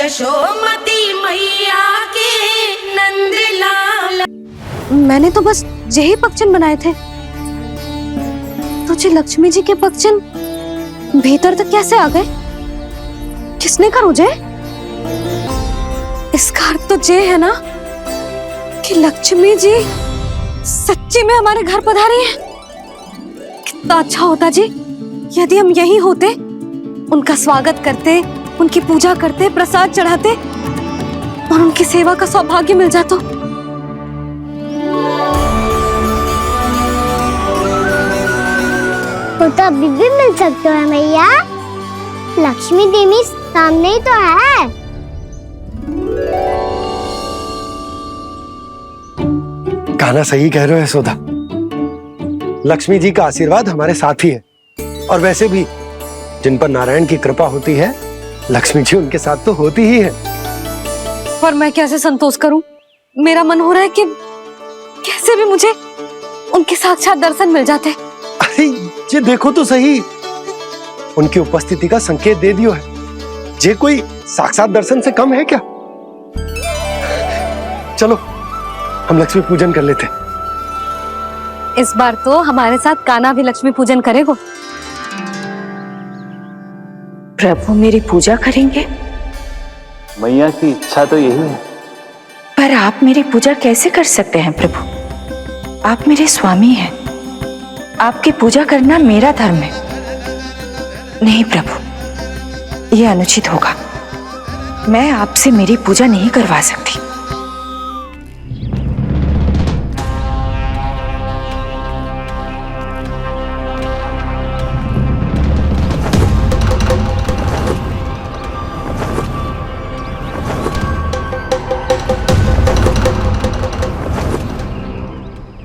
यशोमती मैया के नंदलाल। मैंने तो बस यही पगचन बनाए थे, तुझे लक्ष्मी जी के पगचन भीतर तक कैसे आ गए? किसने कर मुझे? इसका अर्थ तो ये है ना कि लक्ष्मी जी सच्ची में हमारे घर पधारी है। कितना अच्छा होता जी यदि हम यहीं होते, उनका स्वागत करते, उनकी पूजा करते, प्रसाद चढ़ाते और उनकी सेवा का सौभाग्य मिल जाता। तो अभी भी मिल सकते हो मैया, लक्ष्मी देवी सामने ही तो है। कान्हा सही कह रहे हो यशोदा, लक्ष्मी जी का आशीर्वाद हमारे साथ ही है। और वैसे भी जिन पर नारायण की कृपा होती है, लक्ष्मी जी उनके साथ तो होती ही है। पर मैं कैसे संतोष करूं? मेरा मन हो रहा है कि कैसे भी मुझे उनके साक्षात दर्शन मिल जाते। अरे ये देखो तो सही, उनकी उपस्थिति का संकेत दे दियो है। ये कोई साक्षात दर्शन से कम है क्या? चलो हम लक्ष्मी पूजन कर लेते। इस बार तो हमारे साथ कान्हा भी लक्ष्मी पूजन करेगा। प्रभु मेरी पूजा करेंगे? मैया की इच्छा तो यही है। पर आप मेरी पूजा कैसे कर सकते हैं प्रभु? आप मेरे स्वामी हैं, आपकी पूजा करना मेरा धर्म है। नहीं प्रभु, यह अनुचित होगा। मैं आपसे मेरी पूजा नहीं करवा सकती।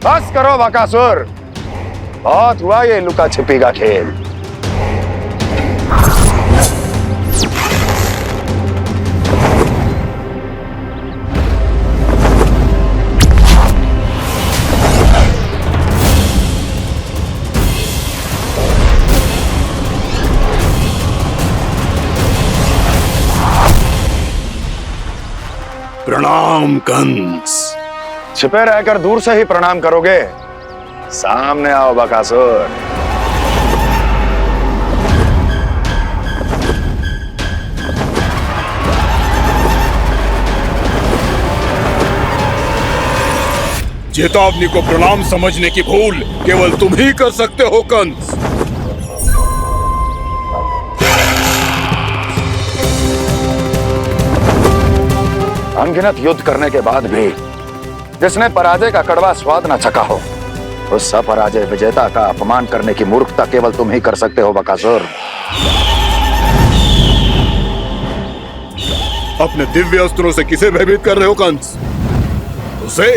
बस करो बकासुर, बहुत हुआ ये लुका छिपी का खेल। प्रणाम कंस। छिपे रहकर दूर से ही प्रणाम करोगे? सामने आओ बकासुर। चेतावनी को प्रणाम समझने की भूल केवल तुम ही कर सकते हो कंस। अनगिनत युद्ध करने के बाद भी जिसने पराजय का कड़वा स्वाद न चखा हो, उस अपराजय विजेता का अपमान करने की मूर्खता केवल तुम ही कर सकते हो बकासुर। अपने दिव्य अस्त्रों से किसे भयभीत कर रहे हो कंस? उसे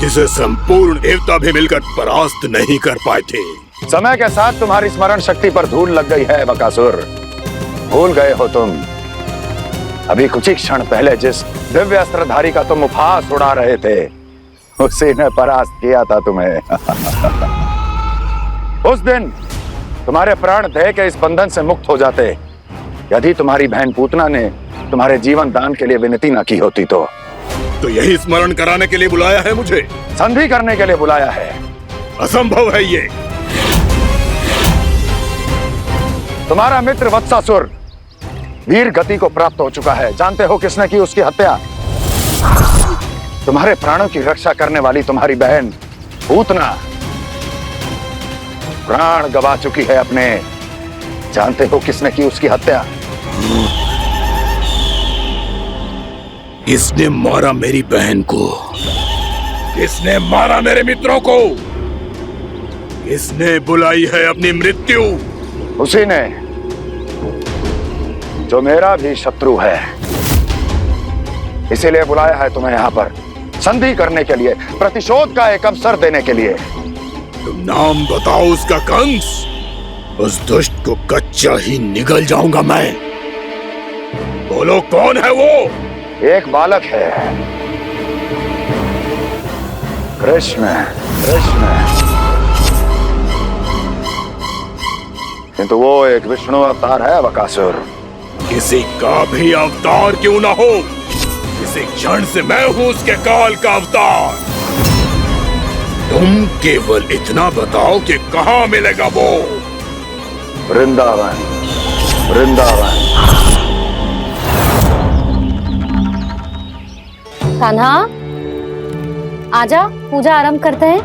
जिसे संपूर्ण देवता भी मिलकर परास्त नहीं कर पाए थे। समय के साथ तुम्हारी स्मरण शक्ति पर धूल लग गई है बकासुर। भूल गए हो तुम अभी कुछ ही क्षण पहले जिस दिव्य अस्त्रधारी का तुम उपहास उड़ा रहे थे, उसी ने परास्त किया था तुम्हें। उस दिन तुम्हारे प्राण देह के इस बंधन से मुक्त हो जाते यदि तुम्हारी बहन पूतना ने तुम्हारे जीवन दान के लिए विनती न की होती। तो यही स्मरण कराने के लिए बुलाया है मुझे? संधि करने के लिए बुलाया है। असंभव है ये। तुम्हारा मित्र वत्सासुर वीर गति को प्राप्त हो चुका है। जानते हो किसने की उसकी हत्या? तुम्हारे प्राणों की रक्षा करने वाली तुम्हारी बहन पूतना प्राण गवा चुकी है अपने। जानते हो किसने की उसकी हत्या? किसने मारा मेरी बहन को? किसने मारा मेरे मित्रों को? किसने बुलाई है अपनी मृत्यु? उसी ने जो मेरा भी शत्रु है। इसीलिए बुलाया है तुम्हें यहाँ पर संधि करने के लिए, प्रतिशोध का एक अवसर देने के लिए। तुम नाम बताओ उसका कंस। उस दुष्ट को कच्चा ही निगल जाऊंगा मैं। बोलो कौन है वो? एक बालक है, कृष्ण। किंतु वो एक विष्णु अवतार है बकासुर। किसी का भी अवतार क्यों ना हो, इसी क्षण से मैं हूं उसके काल का अवतार। तुम केवल इतना बताओ कि कहां मिलेगा वो। वृंदावन, वृंदावन। कान्हा, आजा, पूजा आरंभ करते हैं।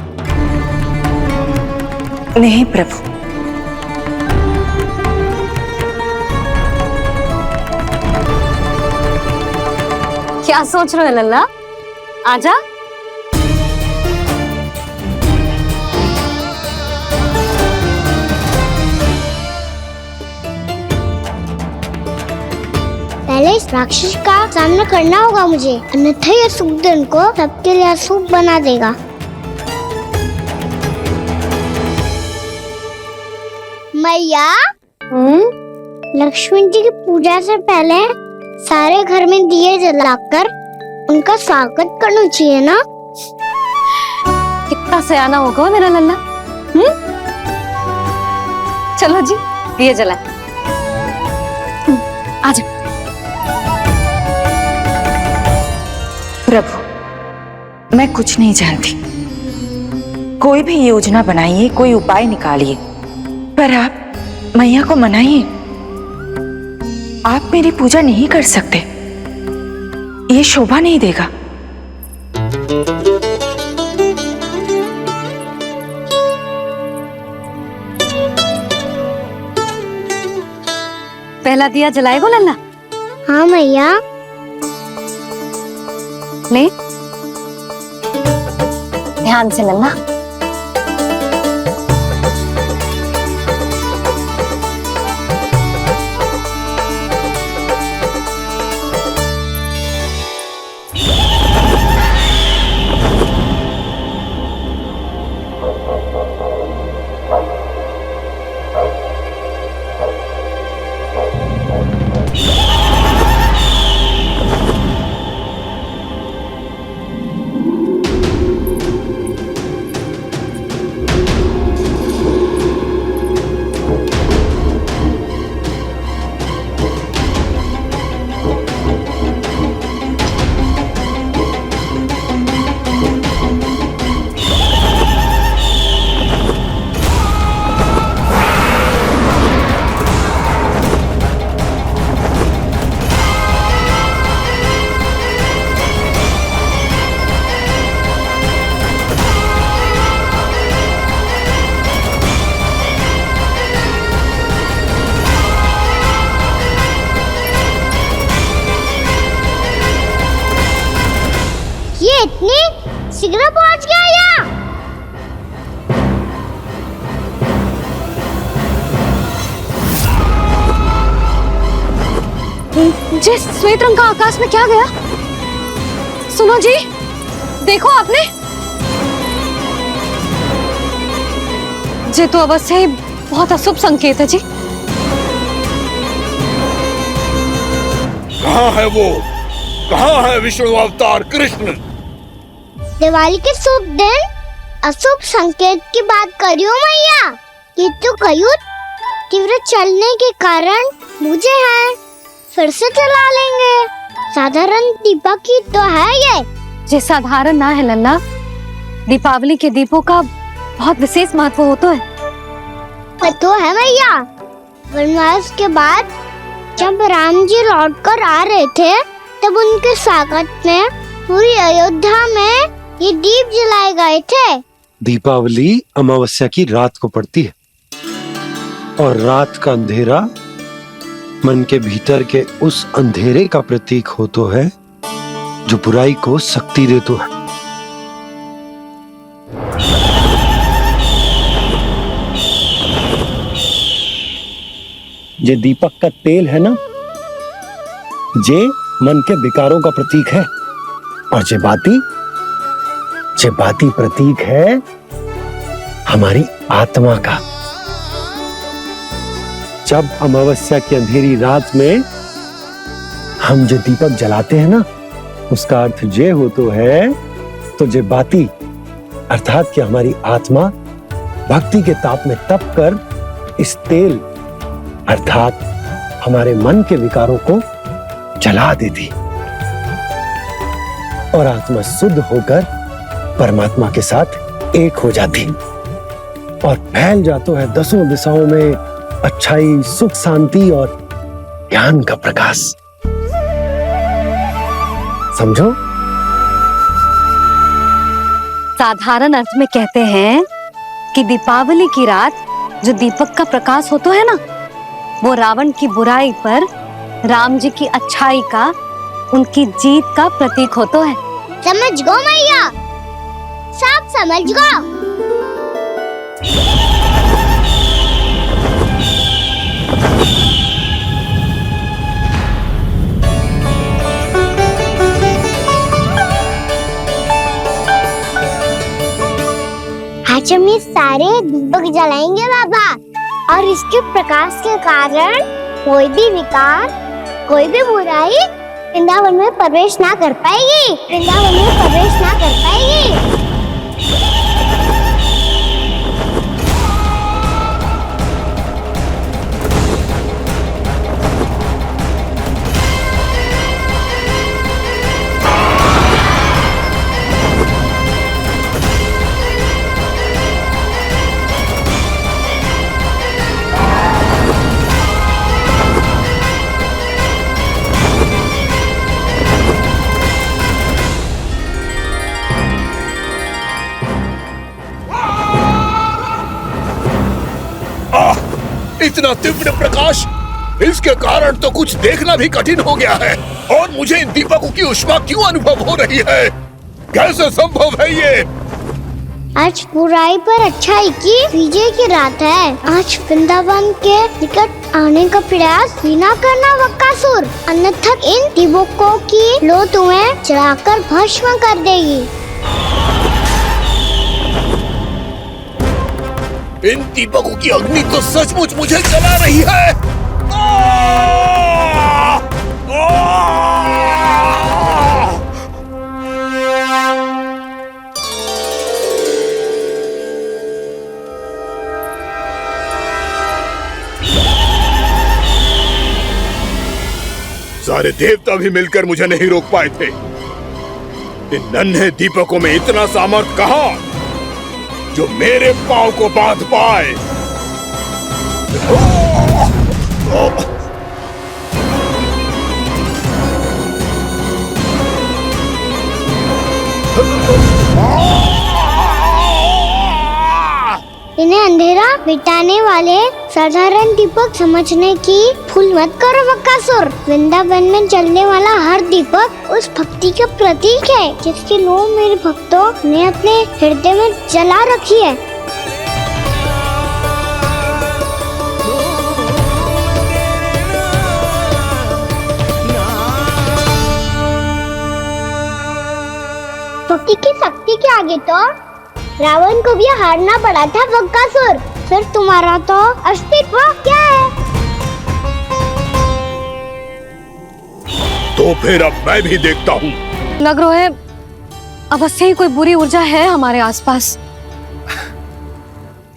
नहीं प्रभु, क्या सोच रहे हो लल्ला? आजा। पहले इस राक्षस का सामना करना होगा मुझे, अन्यथा ये सूदन को सबके लिए अशुभ बना देगा। मैया, लक्ष्मी जी की पूजा से पहले सारे घर में दिए जलाकर उनका स्वागत करना चाहिए ना। कितना सयाना होगा मेरा लल्ला। चलो जी, दिए जलाए। आजा। प्रभु, मैं कुछ नहीं जानती। कोई भी योजना बनाइए, कोई उपाय निकालिए, पर आप मैया को मनाइए। आप मेरी पूजा नहीं कर सकते, ये शोभा नहीं देगा। पहला दिया जलाएगो लल्ला? हाँ मैया। ले, ध्यान से लल्ला। ये इतनी शीघ्र पहुंच गया यहाँ। जी, श्वेत रंग का आकाश में क्या गया? सुनो जी, देखो आपने। ये तो अवश्य ही बहुत अशुभ संकेत है जी। कहाँ है वो? कहाँ है विष्णु अवतार कृष्ण? दिवाली के शुभ दिन अशुभ संकेत की बात करियो मैया। ये तो कयूत तीव्र चलने के कारण मुझे है, फिर से चला लेंगे। साधारण दीपक ही तो है ये साधारण ना है लल्ला। दीपावली के दीपों का बहुत विशेष महत्व होता है। तो है मैया। वनवास के बाद जब राम जी लौट कर आ रहे थे, तब उनके स्वागत में पूरी अयोध्या में ये दीप जलाए गए थे। दीपावली अमावस्या की रात को पड़ती है, और रात का अंधेरा मन के भीतर के उस अंधेरे का प्रतीक हो तो है जो बुराई को शक्ति दे तो है। ये दीपक का तेल है ना, जे मन के विकारों का प्रतीक है, और जे बाती प्रतीक है हमारी आत्मा का। जब अमावस्या की अंधेरी रात में हम जो दीपक जलाते हैं ना, उसका अर्थ जे हो तो है, तो जे बाती अर्थात कि हमारी आत्मा भक्ति के ताप में तप कर इस तेल अर्थात हमारे मन के विकारों को जला देती और आत्मा शुद्ध होकर परमात्मा के साथ एक हो जाती और फैल जाता है दसों दिशाओं में अच्छाई, सुख, शांति और ज्ञान का प्रकाश। समझो? साधारण अर्थ में कहते हैं कि दीपावली की रात जो दीपक का प्रकाश होता है ना, वो रावण की बुराई पर राम जी की अच्छाई का, उनकी जीत का प्रतीक होता है। समझ गो मैया, सब समझ गो। आज हम ये सारे दीपक जलाएंगे बाबा, और इसके प्रकाश के कारण कोई भी विकार, कोई भी बुराई वृंदावन में प्रवेश ना कर पाएगी, वृंदावन में प्रवेश ना कर पाएगी। इतना तीव्र प्रकाश, इसके कारण तो कुछ देखना भी कठिन हो गया है। और मुझे इन दीपकों की ऊष्मा क्यों अनुभव हो रही है? कैसे संभव है ये? आज बुराई पर अच्छाई की विजय की रात है। आज वृंदावन के निकट आने का प्रयास भी ना करना बकासुर, अन्यथा इन दीपकों की लो तुम्हें जलाकर भस्म कर देगी। इन दीपकों की अग्नि तो सचमुच मुझे जला रही है। सारे देवता भी मिलकर मुझे नहीं रोक पाए थे। इन नन्हे दीपकों में इतना सामर्थ्य कहां जो मेरे पांव को बांध पाए। इन्हें अंधेरा मिटाने वाले साधारण दीपक समझने की भूल मत करो बकासुर। वृंदावन में जलने वाला हर दीपक उस भक्ति का प्रतीक है जिसकी लो मेरे भक्तों ने अपने हृदय में जला रखी है। भक्ति की शक्ति के आगे तो रावण को भी हारना पड़ा था बकासुर। फिर तुम्हारा तो अस्तित्व क्या है? तो फिर अब मैं भी देखता हूँ। लग रहा है अवश्य ही कोई बुरी ऊर्जा है हमारे आसपास।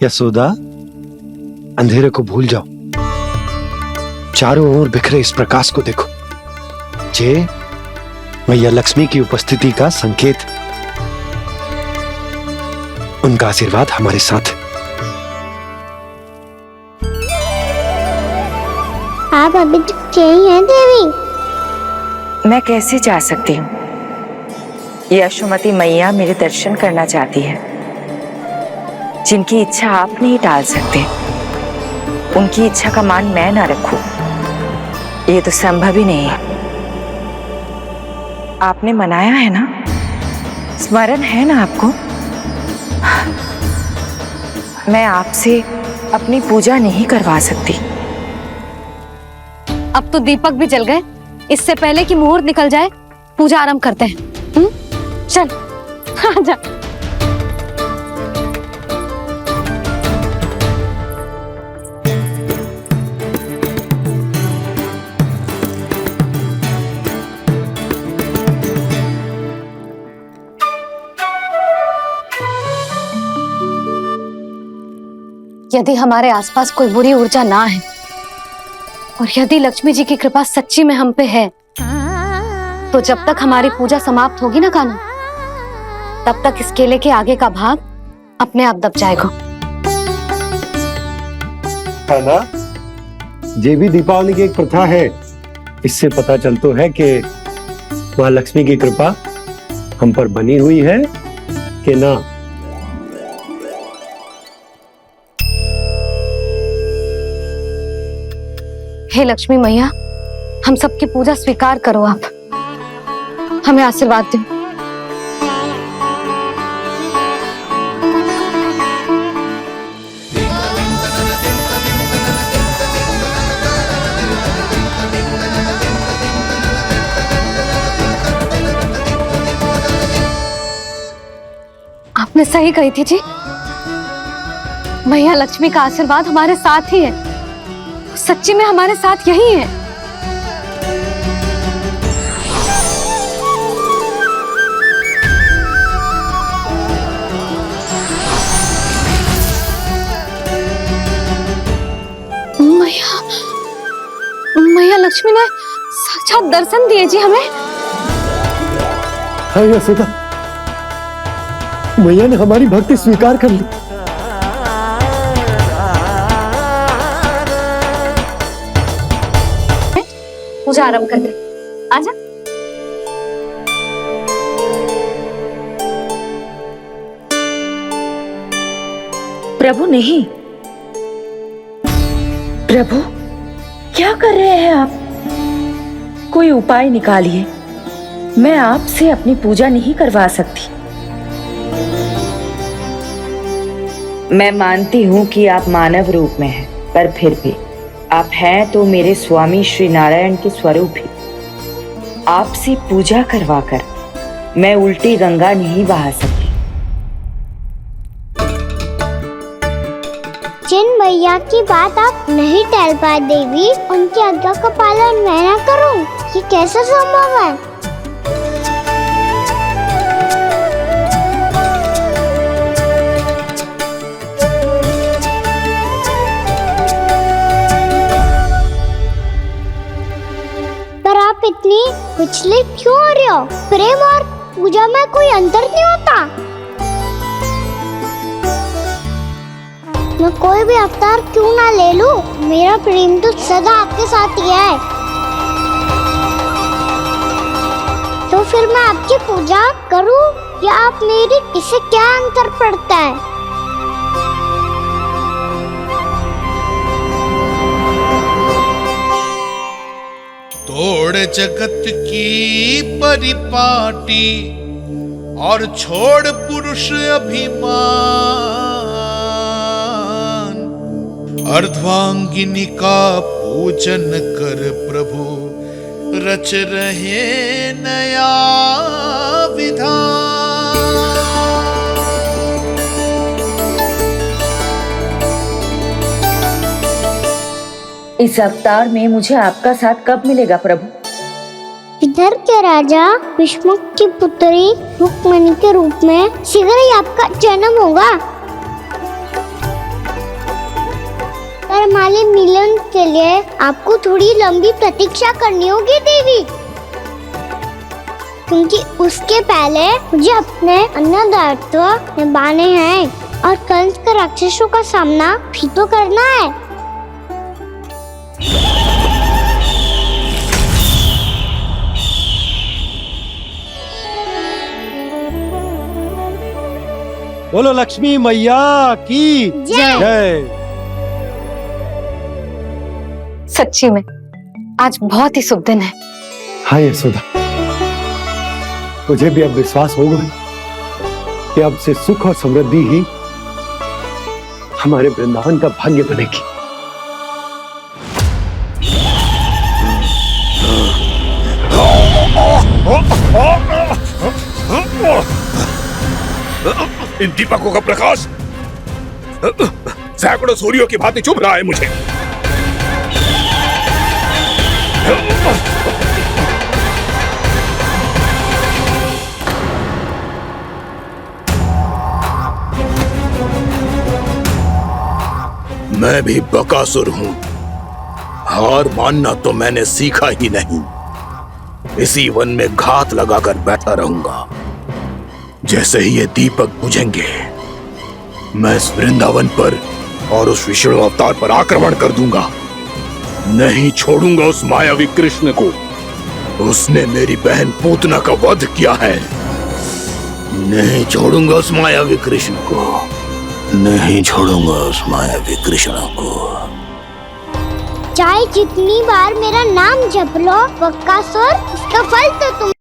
यशोदा, अंधेरे को भूल जाओ, चारों ओर बिखरे इस प्रकाश को देखो। जे मैया लक्ष्मी की उपस्थिति का संकेत, उनका आशीर्वाद हमारे साथ। आप अभी तक यही हैं देवी? मैं कैसे जा सकती हूँ? यशोमती मैया मेरे दर्शन करना चाहती है। जिनकी इच्छा आप नहीं टाल सकते, उनकी इच्छा का मान मैं ना रखूं, ये तो संभव ही नहीं है। आपने मनाया है ना? स्मरण है ना आपको? मैं आपसे अपनी पूजा नहीं करवा सकती। अब तो दीपक भी जल गए, इससे पहले कि मुहूर्त निकल जाए पूजा आरंभ करते हैं। चल आजा। यदि हमारे आसपास कोई बुरी ऊर्जा ना है और यदि लक्ष्मी जी की कृपा सच्ची में हम पे है, तो जब तक हमारी पूजा समाप्त होगी ना कान्हा, तब तक इस केले के आगे का भाग अपने आप दब जाएगा। कान्हा, ये भी दीपावली की एक प्रथा है। इससे पता चलता है कि माँ लक्ष्मी की कृपा हम पर बनी हुई है कि ना। हे लक्ष्मी मैया, हम सबकी पूजा स्वीकार करो, आप हमें आशीर्वाद दो। आपने सही कही थी जी, मैया लक्ष्मी का आशीर्वाद हमारे साथ ही है, सच्ची में हमारे साथ यही है। मैया लक्ष्मी ने साक्षात दर्शन दिए जी हमें। हाँ यशोदा, मैया ने हमारी भक्ति स्वीकार कर ली। पूजा आरंभ कर दे, आजा। प्रभु नहीं, प्रभु क्या कर रहे हैं आप? कोई उपाय निकालिए, मैं आपसे अपनी पूजा नहीं करवा सकती। मैं मानती हूँ कि आप मानव रूप में हैं, पर फिर भी आप हैं तो मेरे स्वामी श्री नारायण के स्वरूप ही। आपसे पूजा करवाकर मैं उल्टी गंगा नहीं बहा सकती। जिन भैया की बात आप नहीं टल पाए देवी, उनकी आज्ञा का पालन मैं ना करूं, ये कैसे संभव है? पर आप इतनी विचलित क्यों हो रहे हो? प्रेम और पूजा में कोई अंतर नहीं होता। मैं कोई भी अवतार क्यों ना ले लूं, मेरा प्रेम तो सदा आपके साथ ही है। तो फिर मैं आपकी पूजा करूं या आप मेरी, इससे क्या अंतर पड़ता है? तोड़ जगत की परिपाटी और छोड़ पुरुष अभिमान, अर्धांगिनी का पूजन कर प्रभु रच रहे नया विधान। इस अवतार में मुझे आपका साथ कब मिलेगा प्रभु? इधर के राजा भीष्मक की पुत्री रुक्मणी के रूप में शीघ्र ही आपका जन्म होगा। पर हमारे मिलन के लिए आपको थोड़ी लंबी प्रतीक्षा करनी होगी देवी, क्योंकि उसके पहले मुझे अपने अन्य दायित्व निभाने हैं और कंस के राक्षसों का सामना भी तो करना है। बोलो लक्ष्मी मैया की जय। सच्ची में आज बहुत ही शुभ दिन है। हाँ यशोदा, मुझे भी अब विश्वास हो गया कि अब से सुख और समृद्धि ही हमारे वृंदावन का भाग्य बनेगी। इन दीपकों का प्रकाश सैकड़ों सूर्यों की भांति चुभ रहा है मुझे। मैं भी बकासुर हूं, हार मानना तो मैंने सीखा ही नहीं। इसी वन में घात लगाकर बैठा रहूंगा। जैसे ही ये दीपक बुझेंगे, मैं इस वृंदावन पर और उस विष्णु अवतार पर आक्रमण कर दूंगा। नहीं छोड़ूंगा उस मायावी कृष्ण को। उसने मेरी बहन पूतना का वध किया है। नहीं छोड़ूंगा उस मायावी कृष्ण को। नहीं छोड़ूंगा उस मायावी कृष्ण को। चाहे जितनी बार मेरा नाम जप लो बकासुर, इसका फल तो तुम